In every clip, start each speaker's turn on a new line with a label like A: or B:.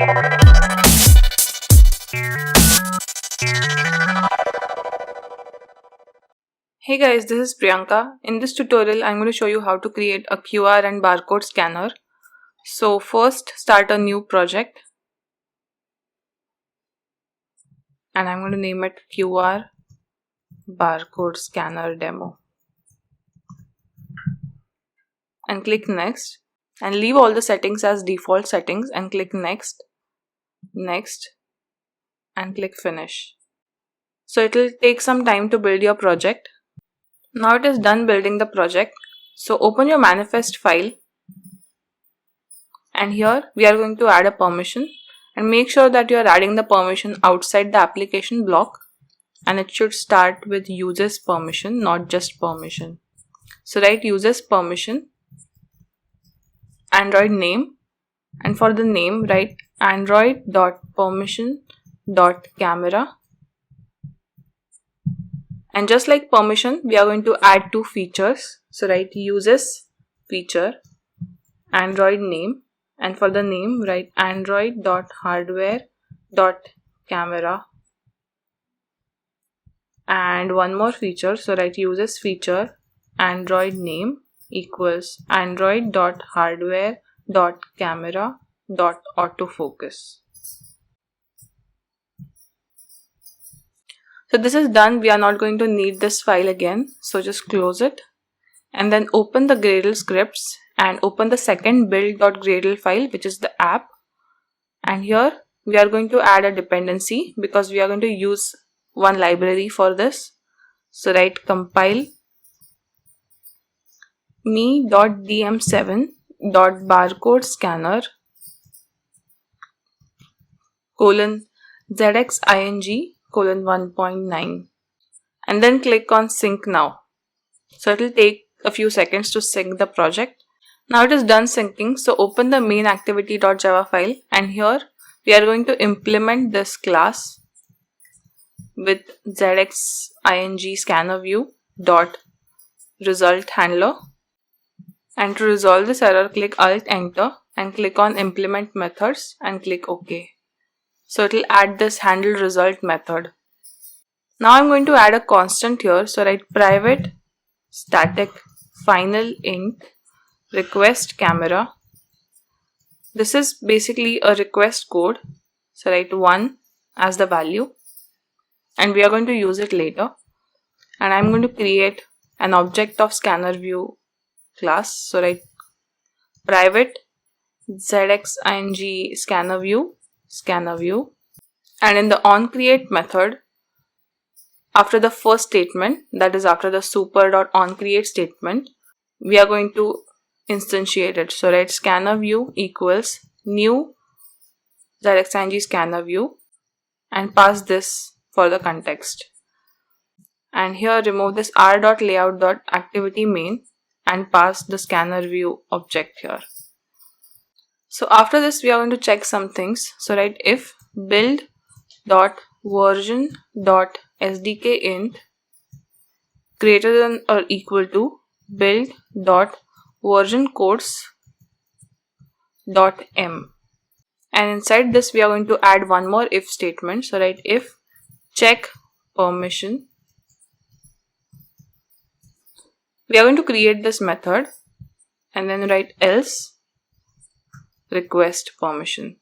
A: Hey guys, this is Priyanka. In this tutorial, I'm going to show you how to create a QR and barcode scanner. So first, start a new project. And I'm going to name it QR Barcode Scanner Demo. And click Next. And leave all the settings as default settings and click Next, Next, and click Finish. So it will take some time to build your project. Now it is done building the project. So open your manifest file. And here we are going to add a permission. And make sure that you are adding the permission outside the application block. And it should start with uses permission, not just permission. So write uses permission, Android name, and for the name write android.permission.camera. And just like permission, we are going to add two features. So write uses feature, Android name, and for the name write android.hardware.camera. And one more feature, so write uses feature, Android name equals android.hardware.camera.autofocus. So this is done. We are not going to need this file again. So just close it and then open the Gradle scripts and open the second build.gradle file, which is the app. And here we are going to add a dependency because we are going to use one library for this. So write compile me.dm7.barcode scanner :ZXING 1.9 and then click on sync now. So it will take a few seconds to sync the project. Now it is done syncing. So open the main activity.java file and here we are going to implement this class with ZXING scanner view dot result handler. And to resolve this error, click Alt Enter and click on Implement Methods and click OK. So it will add this handle result method. Now I'm going to add a constant here. So write private static final int request camera. This is basically a request code. So write 1 as the value and we are going to use it later. And I'm going to create an object of scanner view class. So write private ZXING scanner view and in the onCreate method, after the first statement, that is after the super.onCreate statement, we are going to instantiate it. So write scanner view equals new ZXING scanner view and pass this for the context. And here remove this r.layout.activity main and pass the scanner view object here. So after this we are going to check some things. So write if build.version.sdkint greater than or equal to build.versioncodes.m, and inside this we are going to add one more if statement. So write if check permission. We are going to create this method and then write else request permission.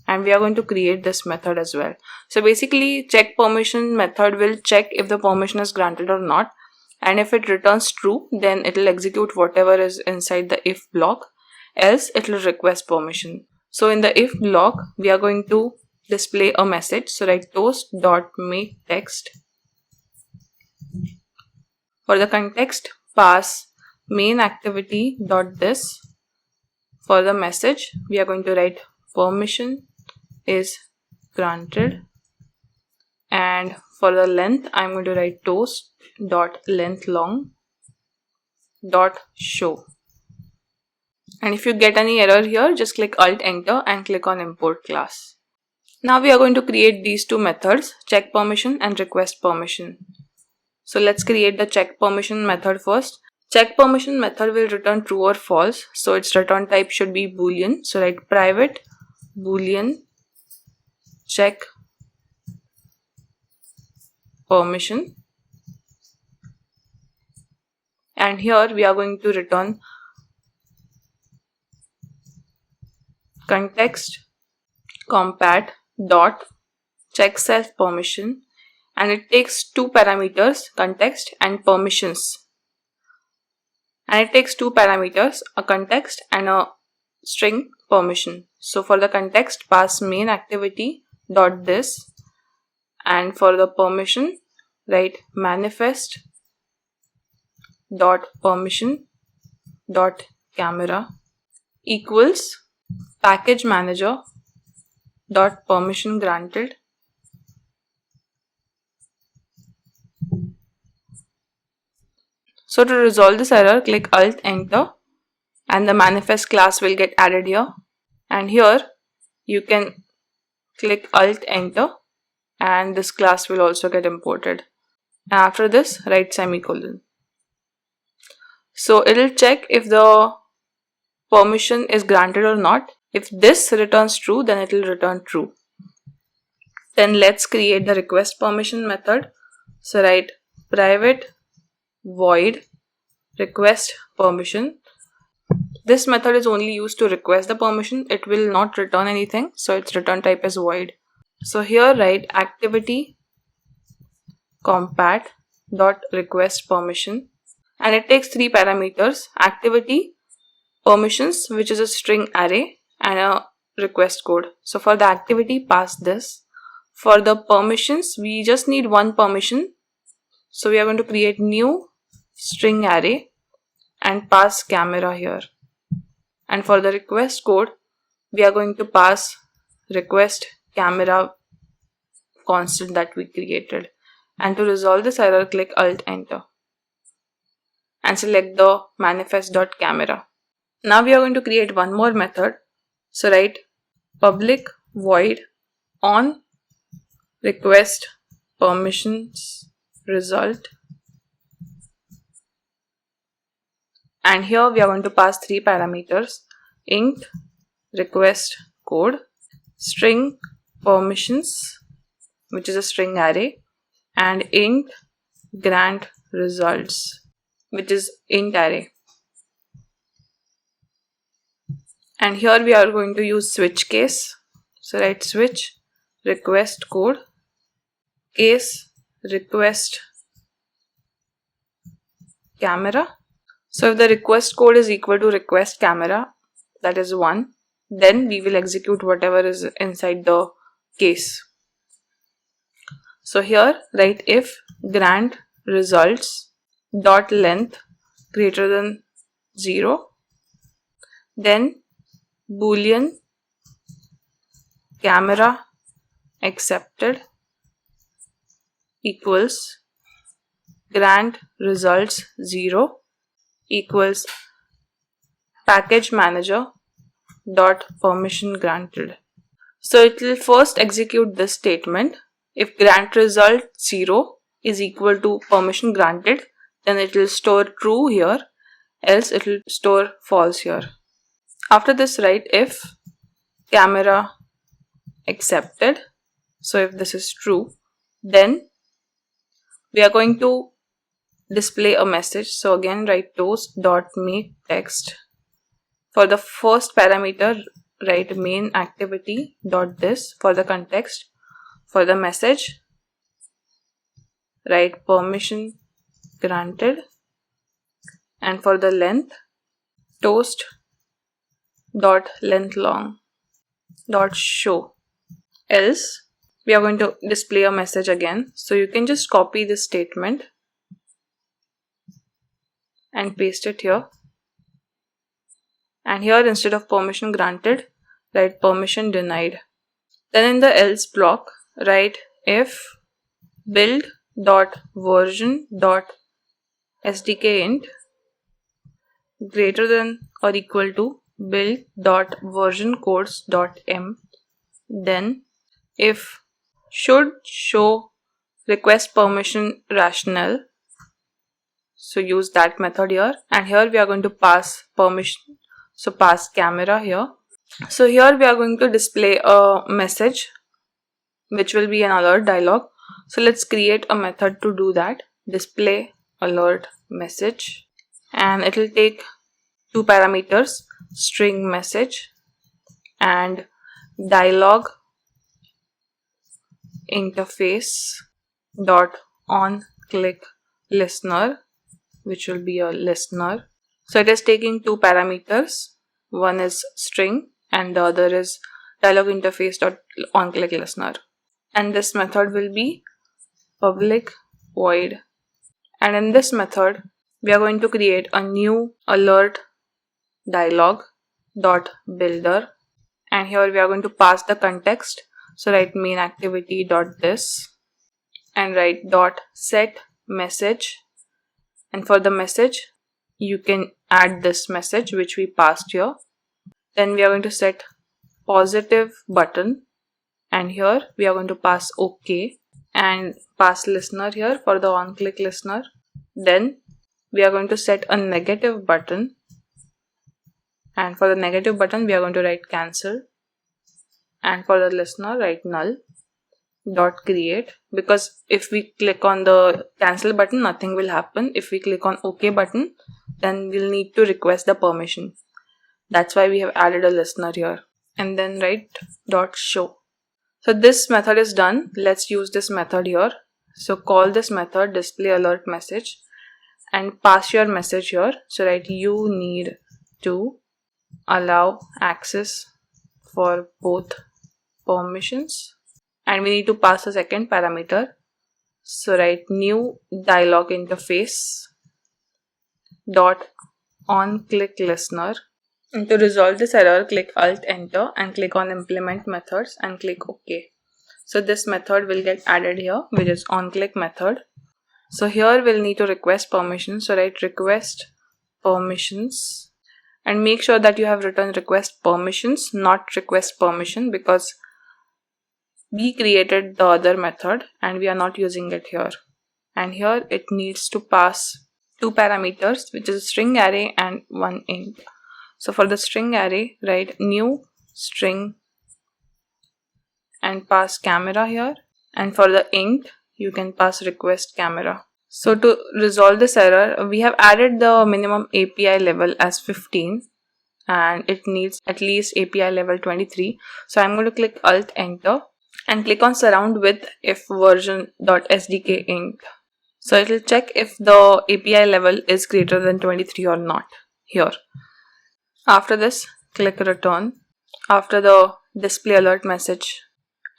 A: And we are going to create this method as well. So basically check permission method will check if the permission is granted or not. And if it returns true, then it will execute whatever is inside the if block. Else it will request permission. So in the if block, we are going to display a message. So write toast.makeText. For the context, pass main activity.this. For the message, we are going to write permission is granted. And for the length, I'm going to write toast.lengthlong.show. And if you get any error here, just click Alt Enter and click on Import Class. Now we are going to create these two methods, check permission and request permission. So let's create the check permission method first. Check permission method will return true or false. So its return type should be Boolean. So write private boolean check permission, and here we are going to return context compat dot check self permission, and it takes two parameters, context and permissions, and it takes two parameters, a context and a string permission. So for the context, pass main activity dot this, and for the permission, write manifest dot permission dot camera equals package manager dot permission granted. So to resolve this error, click Alt Enter, and the manifest class will get added here. And here you can click Alt Enter, and this class will also get imported. And after this, write semicolon. So it will check if the permission is granted or not. If this returns true, then it will return true. Then let's create the request permission method. So write private void request permission. This method is only used to request the permission. It will not return anything, so its return type is void. So here write activity compat dot request permission, and it takes three parameters: activity, permissions, which is a string array, and a request code. So for the activity, pass this. For the permissions, we just need one permission, so we are going to create new string array and pass camera here. And for the request code, we are going to pass request camera constant that we created. And to resolve this error, click Alt Enter and select the manifest.camera. Now we are going to create one more method. So write public void on request permissions result, and here we are going to pass three parameters: int request code, string permissions, which is a string array, and int grant results, which is int array. And here we are going to use switch case. So write switch request code case request camera. So if the request code is equal to request camera, that is 1, then we will execute whatever is inside the case. So here write if grant results dot length greater than 0, then boolean camera accepted equals grant results 0 equals package manager dot permission granted. So it will first execute this statement. If grant result 0 is equal to permission granted, then it will store true here, else it will store false here. After this, write if camera accepted. So if this is true, then we are going to display a message. So again write toast.make text. For the first parameter, write main activity dot this. For the context, for the message, write permission granted, and for the length, toast dot length long dot show. Else we are going to display a message again. So you can just copy this statement and paste it here, and here instead of permission granted, write permission denied. Then in the else block, write if build dot version dot sdk int greater than or equal to build dot version codes dot m, then if should show request permission rationale, so use that method here, and here we are going to pass permission, so pass camera here. So here we are going to display a message which will be an alert dialog. So let's create a method to do that. Display alert message, and it will take two parameters, string message and dialog interface dot on click listener, which will be a listener. So it is taking two parameters, one is string and the other is dialog interface dot on click listener, and this method will be public void. And in this method we are going to create a new alert dialog dot builder, and here we are going to pass the context. So write main activity dot this and write dot set message, and for the message you can add this message which we passed here. Then we are going to set positive button, and here we are going to pass OK and pass listener here for the on click listener. Then we are going to set a negative button, and for the negative button we are going to write cancel, and for the listener write null dot create, because if we click on the cancel button nothing will happen. If we click on OK button then we'll need to request the permission. That's why we have added a listener here. And then write dot show. So this method is done. Let's use this method here. So call this method display alert message and pass your message here. So write you need to allow access for both permissions, and we need to pass a second parameter. So write new dialog interface dot on click listener, and to resolve this error click alt enter and click on implement methods and click OK. So this method will get added here, which is on click method. So here we'll need to request permissions. So write request permissions and make sure that you have written request permissions, not request permission, because we created the other method and we are not using it here. And here it needs to pass two parameters, which is a string array and one int. So for the string array write new string and pass camera here, and for the int you can pass request camera. So to resolve this error we have added the minimum API level as 15 and it needs at least API level 23. So I'm going to click alt enter and click on surround with if version.sdk int. So it will check if the API level is greater than 23 or not here. After this click return, after the display alert message,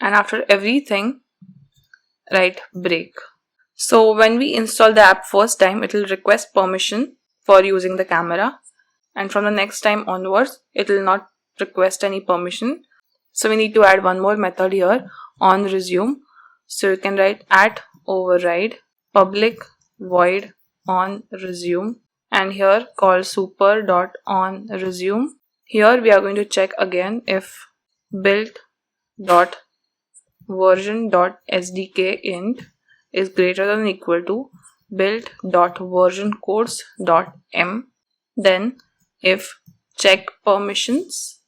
A: and after everything write break. So when we install the app first time it will request permission for using the camera, and from the next time onwards it will not request any permission. So we need to add one more method here on resume. So you can write at override public void on resume, and here call super dot on resume. Here we are going to check again if build dot version dot sdk int is greater than or equal to build dot version codes dot m. Then if check permissions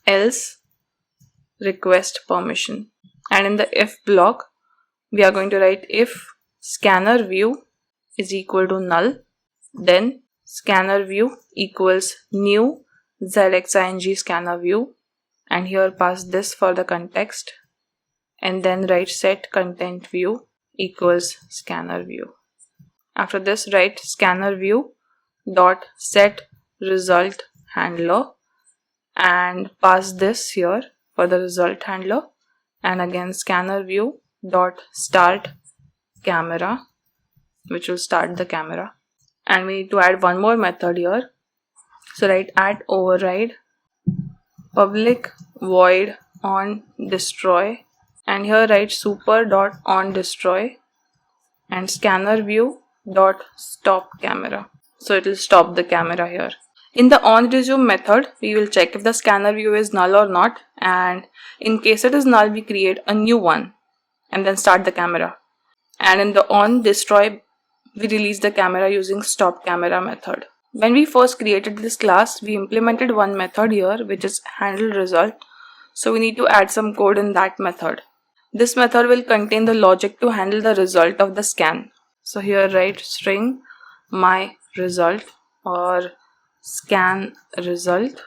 A: else request permission, and in the if block we are going to write if scanner view is equal to null, then scanner view equals new ZXING scanner view, and here pass this for the context, and then write set content view equals scanner view. After this write scanner view dot set result handler and pass this here for the result handler, and again scanner view dot start camera, which will start the camera. And we need to add one more method here. So write at override public void on destroy, and here write super dot on destroy and scanner view dot stop camera. So it will stop the camera here. In the on resume method we will check if the scanner view is null or not, and in case it is null we create a new one and then start the camera. And in the on destroy we release the camera using stop camera method. When we first created this class, we implemented one method here which is handle result. So we need to add some code in that method. This method will contain the logic to handle the result of the scan. So here write string my result or scan result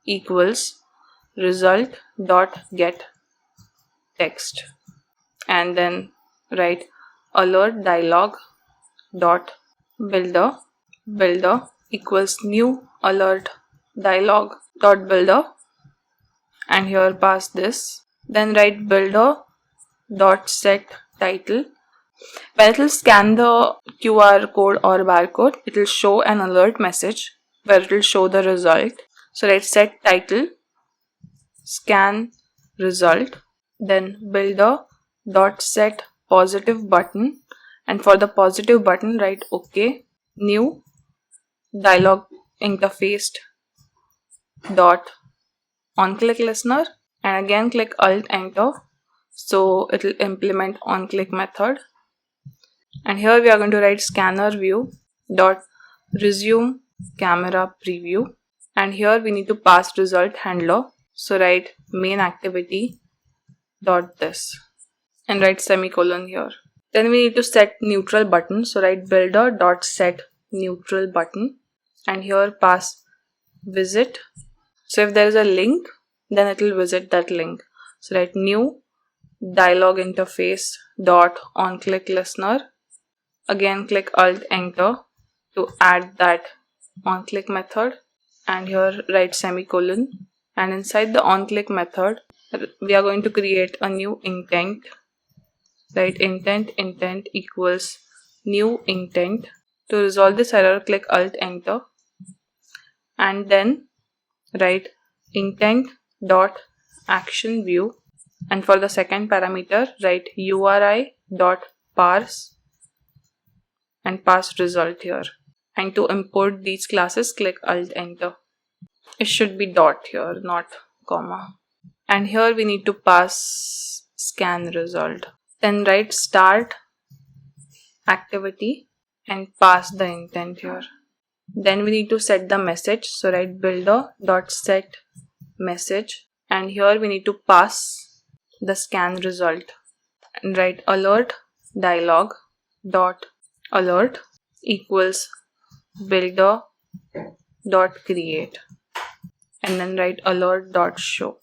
A: equals result dot get text, and then write alert dialog dot builder equals new alert dialog dot builder, and here pass this. Then write builder dot set title. When it will scan the QR code or barcode, it will show an alert message where it will show the result. So write set title scan result, then builder dot set positive button, and for the positive button write OK, new dialog interface dot on click listener, and again click alt enter, so it will implement on click method. And here we are going to write scanner view dot resume camera preview, and here we need to pass result handler, so write main activity dot this and write semicolon here. Then we need to set neutral button, so write builder dot set neutral button, and here pass visit. So if there is a link, then it will visit that link. So write new dialog interface dot on click listener. Again click alt enter to add that on click method, and here write semicolon, and inside the on click method we are going to create a new intent. Write intent equals new intent. To resolve this error, click alt enter, and then write intent dot action view, and for the second parameter write URI dot parse and pass result here. And to import these classes, click alt enter. It should be dot here, not comma. And here we need to pass scan result. Then write start activity and pass the intent here. Then we need to set the message, so write builder dot set message, and here we need to pass the scan result, and write alert dialog dot alert equals builder dot create, and then write alert dot show,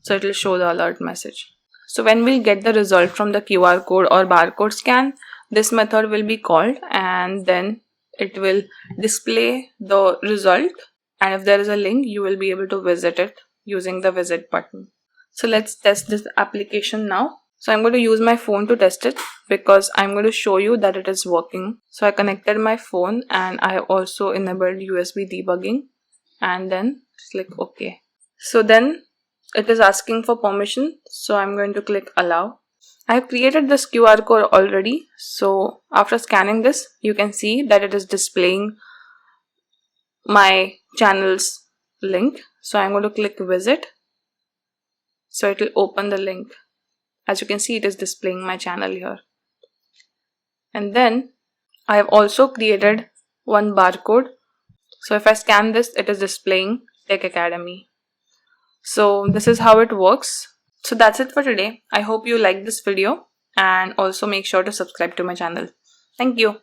A: so it will show the alert message. So when we'll get the result from the QR code or barcode scan, this method will be called, and then it will display the result, and if there is a link, you will be able to visit it using the visit button. So let's test this application now. So I'm going to use my phone to test it because I'm going to show you that it is working. So I connected my phone and I have also enabled USB debugging, and then click OK. So then it is asking for permission, so I'm going to click allow. I have created this QR code already, so after scanning this, you can see that it is displaying my channel's link. So I'm going to click visit, so it will open the link. As you can see, it is displaying my channel here. And then I have also created one barcode. So if I scan this, it is displaying Tech Academy. So this is how it works. So that's it for today. I hope you liked this video, and also make sure to subscribe to my channel. Thank you.